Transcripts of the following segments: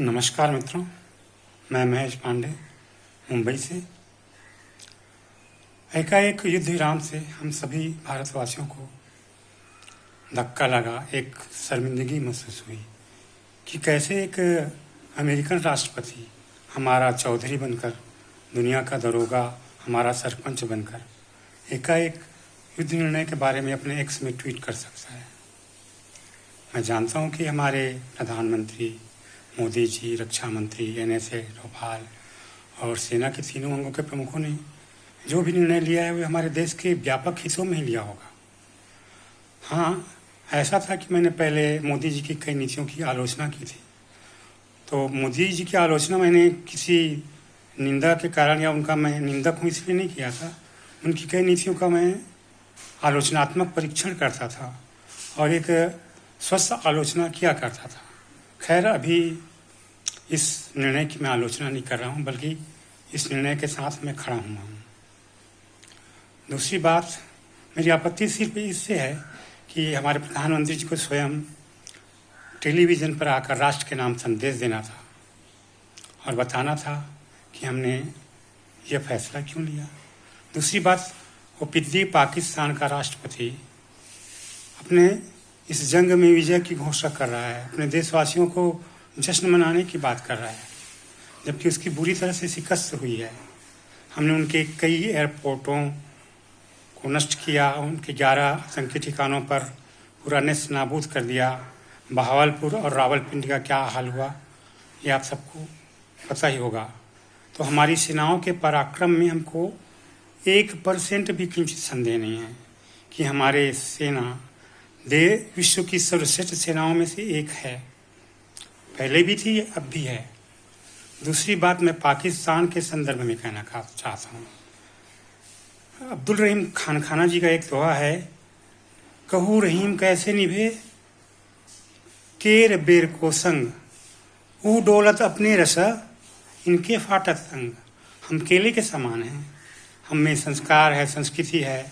नमस्कार मित्रों, मैं महेश पांडे मुंबई से। एकाएक युद्ध विराम से हम सभी भारतवासियों को धक्का लगा, एक शर्मिंदगी महसूस हुई कि कैसे एक अमेरिकन राष्ट्रपति हमारा चौधरी बनकर, दुनिया का दरोगा, हमारा सरपंच बनकर एकाएक युद्ध निर्णय के बारे में अपने एक्स में ट्वीट कर सकता है। मैं जानता हूं कि हमारे प्रधानमंत्री मोदी जी, रक्षा मंत्री NSA डोभाल और सेना के तीनों अंगों के प्रमुखों ने जो भी निर्णय लिया है वो हमारे देश के व्यापक हितों में ही लिया होगा। हाँ, ऐसा था कि मैंने पहले मोदी जी की कई नीतियों की आलोचना की थी। तो मोदी जी की आलोचना मैंने किसी निंदा के कारण या उनका मैं निंदक हूँ इसलिए नहीं किया था। उनकी कई नीतियों का मैं आलोचनात्मक परीक्षण करता था और एक स्वस्थ आलोचना किया करता था। खैर, अभी इस निर्णय की मैं आलोचना नहीं कर रहा हूँ, बल्कि इस निर्णय के साथ मैं खड़ा हुआ हूँ। दूसरी बात, मेरी आपत्ति सिर्फ इससे है कि हमारे प्रधानमंत्री जी को स्वयं टेलीविज़न पर आकर राष्ट्र के नाम संदेश देना था और बताना था कि हमने यह फैसला क्यों लिया। दूसरी बात, वो पिछली पाकिस्तान का राष्ट्रपति अपने इस जंग में विजय की घोषणा कर रहा है, अपने देशवासियों को जश्न मनाने की बात कर रहा है, जबकि उसकी बुरी तरह से शिकस्त हुई है। हमने उनके कई एयरपोर्टों को नष्ट किया, उनके 11 आतंकी ठिकानों पर पूरा नेस्त नाबूद कर दिया। बहावलपुर और रावलपिंडी का क्या हाल हुआ ये आप सबको पता ही होगा। तो हमारी सेनाओं के पराक्रम में हमको 1% भी किंचित संदेह नहीं है कि हमारे सेना विश्व की सर्वश्रेष्ठ सेनाओं में से एक है। पहले भी थी, अब भी है। दूसरी बात, मैं पाकिस्तान के संदर्भ में कहना चाहता हूँ। अब्दुल रहीम खाना जी का एक दोहा है, कहू रहीम कैसे निभे केर बेर को संग, ऊ डोलत अपने रसा इनके फाटत संग। हम केले के समान हैं, हम में संस्कार है, संस्कृति है।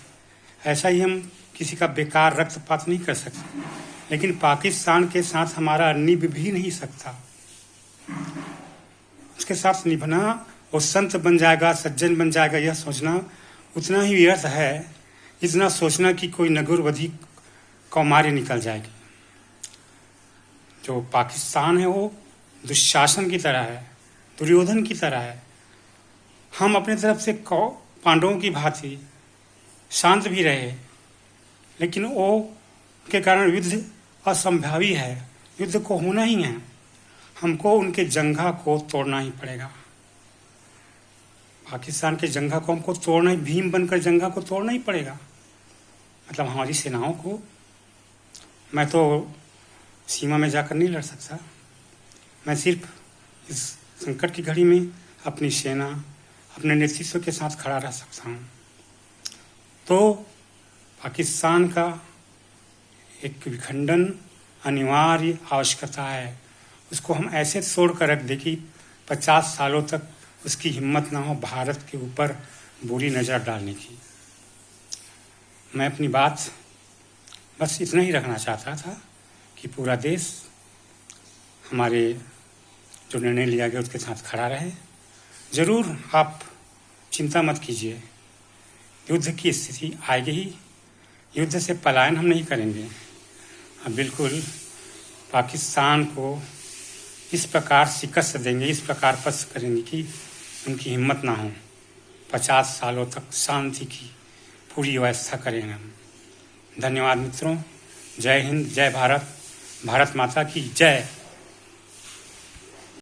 ऐसा ही हम किसी का बेकार रक्तपात नहीं कर सकते, लेकिन पाकिस्तान के साथ हमारा निभ भी नहीं सकता। उसके साथ निभना, वो संत बन जाएगा, सज्जन बन जाएगा, यह सोचना उतना ही व्यर्थ है जितना सोचना कि कोई नगरवधि कौमार्य निकल जाएगी। जो पाकिस्तान है वो दुशासन की तरह है, दुर्योधन की तरह है। हम अपने तरफ से पांडवों की भांति शांत भी रहे, लेकिन वो के कारण युद्ध असंभावी है। युद्ध को होना ही है, हमको उनके जंघा को तोड़ना ही पड़ेगा। पाकिस्तान के जंघा को हमको तोड़ना ही, भीम बनकर जंघा को तोड़ना ही पड़ेगा। मतलब हमारी सेनाओं को, मैं तो सीमा में जाकर नहीं लड़ सकता, मैं सिर्फ इस संकट की घड़ी में अपनी सेना, अपने नेतृत्व के साथ खड़ा रह सकता हूँ। तो पाकिस्तान का एक विखंडन अनिवार्य आवश्यकता है। उसको हम ऐसे तोड़ कर रख दें कि 50 सालों तक उसकी हिम्मत ना हो भारत के ऊपर बुरी नज़र डालने की। मैं अपनी बात बस इतना ही रखना चाहता था कि पूरा देश हमारे जो निर्णय लिया गया उसके साथ खड़ा रहे। ज़रूर आप चिंता मत कीजिए, युद्ध की स्थिति आएगी ही, युद्ध से पलायन हम नहीं करेंगे। हम बिल्कुल पाकिस्तान को इस प्रकार शिकस्त देंगे, इस प्रकार पस्त करेंगे कि उनकी हिम्मत ना हो। 50 सालों तक शांति की पूरी व्यवस्था करेंगे हम। धन्यवाद मित्रों। जय हिंद, जय भारत, भारत माता की जय।